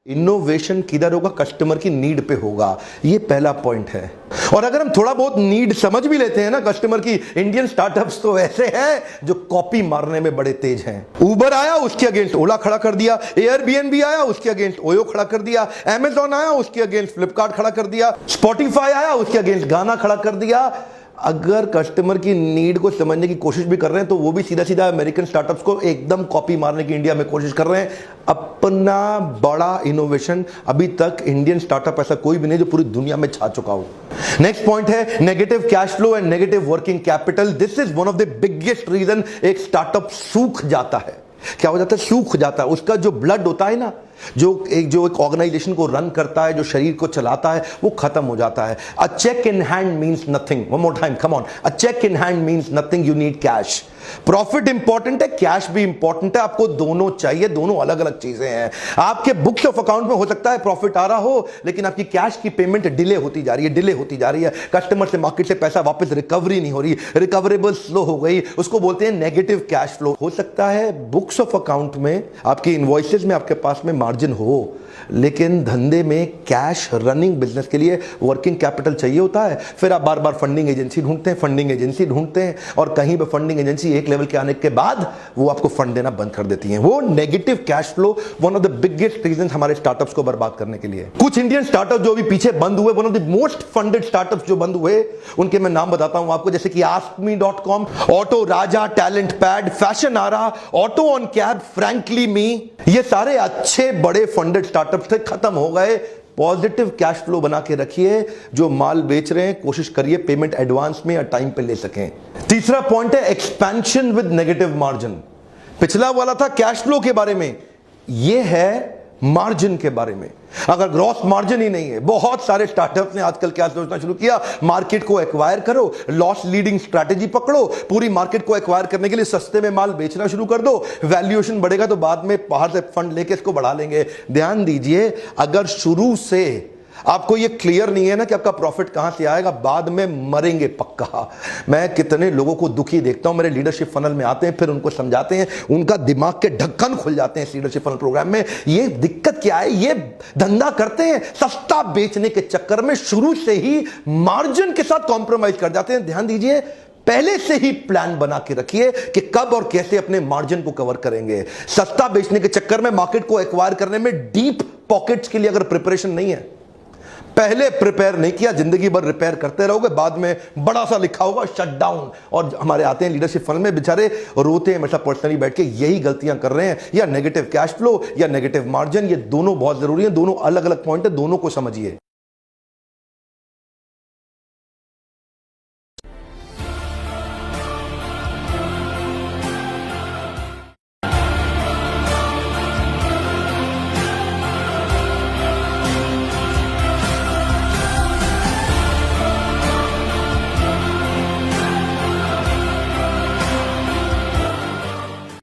Innovation किधर होगा? Customer की नीड पे होगा। ये पहला पॉइंट है। और अगर हम थोड़ा बहुत नीड समझ भी लेते हैं ना कस्टमर की, इंडियन स्टार्टअप्स तो ऐसे हैं जो कॉपी मारने में बड़े तेज हैं। उबर आया, उसके अगेंस्ट ओला खड़ा कर दिया। एयरबीएनबी आया, उसके अगेंस्ट ओयो खड़ा कर दिया। अमेज़न आया, उसके अगेंस्ट फ्लिपकार्ट खड़ा कर दिया। स्पॉटिफाई आया, उसके अगेंस्ट गाना खड़ा कर दिया। अगर कस्टमर की नीड को समझने की कोशिश भी कर रहे हैं तो वो भी सीधा सीधा अमेरिकन स्टार्टअप्स को एकदम कॉपी मारने की इंडिया में कोशिश कर रहे हैं। अपना बड़ा इनोवेशन अभी तक इंडियन स्टार्टअप ऐसा कोई भी नहीं जो पूरी दुनिया में छा चुका हो। नेक्स्ट पॉइंट है negative cash flow and negative working capital. This is one of the biggest reason एक स्टार्टअप सूख जाता है। क्या हो जाता है? सूख जाता है। उसका जो ब्लड होता है ना, जो एक ऑर्गेनाइजेशन को रन करता है, जो शरीर को चलाता है, वो खत्म हो जाता है। A cheque in hand means nothing. One more time, come on. A cheque in hand means nothing, you need cash. Profit important है, कैश भी इंपॉर्टेंट है। आपको दोनों चाहिए, दोनों अलग अलग चीजें हैं। आपके बुक्स ऑफ अकाउंट में हो सकता है प्रॉफिट आ रहा हो, लेकिन आपकी कैश की पेमेंट डिले होती जा रही है, डिले होती जा रही है। कस्टमर से, मार्केट से पैसा वापस रिकवरी नहीं हो रही, रिकवरेबल स्लो हो गई, उसको बोलते हैं नेगेटिव कैश फ्लो। हो सकता है बुक्स ऑफ अकाउंट में, आपकी इनवॉइसेस में आपके पास में मार्जिन हो, लेकिन धंधे में कैश, रनिंग बिजनेस के लिए वर्किंग कैपिटल चाहिए होता है। फिर आप बार बार फंडिंग एजेंसी ढूंढते हैं, फंडिंग एजेंसी ढूंढते हैं, और कहीं पर फंडिंग एजेंसी एक लेवल के आने के बाद वो आपको फंड देना बंद कर देती हैं। वो negative cash flow one of the biggest reason हमारे स्टार्टअप्स को बर्बाद करने के लिए। कुछ इंडियन स्टार्टअप जो भी पीछे बंद हुए, one of the most funded startups जो बंद हुए, उनके मैं नाम बताता हूं आपको, जैसे कि askme.com, auto Raja, talent pad, fashion आरा, auto on cab, frankly me. ये सारे अच्छे बड़े फंडेड स्टार्टअप्स थे, खत्म हो गए। पॉजिटिव कैश फ्लो बना के रखिए। जो माल बेच रहे हैं कोशिश करिए पेमेंट एडवांस में या टाइम पे ले सकें। तीसरा पॉइंट है एक्सपेंशन विद नेगेटिव मार्जिन। पिछला वाला था कैश फ्लो के बारे में, यह है मार्जिन के बारे में। अगर ग्रॉस मार्जिन ही नहीं है, बहुत सारे स्टार्टअप्स ने आजकल क्या सोचना शुरू किया, मार्केट को एक्वायर करो, लॉस लीडिंग स्ट्रैटेजी पकड़ो, पूरी मार्केट को एक्वायर करने के लिए सस्ते में माल बेचना शुरू कर दो, वैल्यूएशन बढ़ेगा तो बाद में बाहर से फंड लेके इसको बढ़ा लेंगे। ध्यान दीजिए, अगर शुरू से आपको ये क्लियर नहीं है ना कि आपका प्रॉफिट कहां से आएगा, बाद में मरेंगे पक्का। मैं कितने लोगों को दुखी देखता हूं, मेरे लीडरशिप फनल में आते हैं, फिर उनको समझाते हैं, उनका दिमाग के ढक्कन खुल जाते हैं इस लीडरशिप फनल प्रोग्राम में। ये दिक्कत क्या है? ये धंधा करते हैं सस्ता बेचने के चक्कर में, शुरू से ही मार्जिन के साथ कॉम्प्रोमाइज कर जाते हैं। ध्यान दीजिए, पहले से ही प्लान बना के रखिए कि कब और कैसे अपने मार्जिन को कवर करेंगे। सस्ता बेचने के चक्कर में, मार्केट को एक्वायर करने में डीप पॉकेट्स के लिए अगर प्रिपरेशन नहीं है, पहले प्रिपेयर नहीं किया, जिंदगी भर रिपेयर करते रहोगे, बाद में बड़ा सा लिखा होगा शट डाउन। और हमारे आते हैं लीडरशिप फंड में, बेचारे रोते हैं हमेशा पर्सनली बैठ के, यही गलतियां कर रहे हैं। या नेगेटिव कैश फ्लो या नेगेटिव मार्जिन, ये दोनों बहुत जरूरी है। दोनों अलग अलग पॉइंट है, दोनों को समझिए।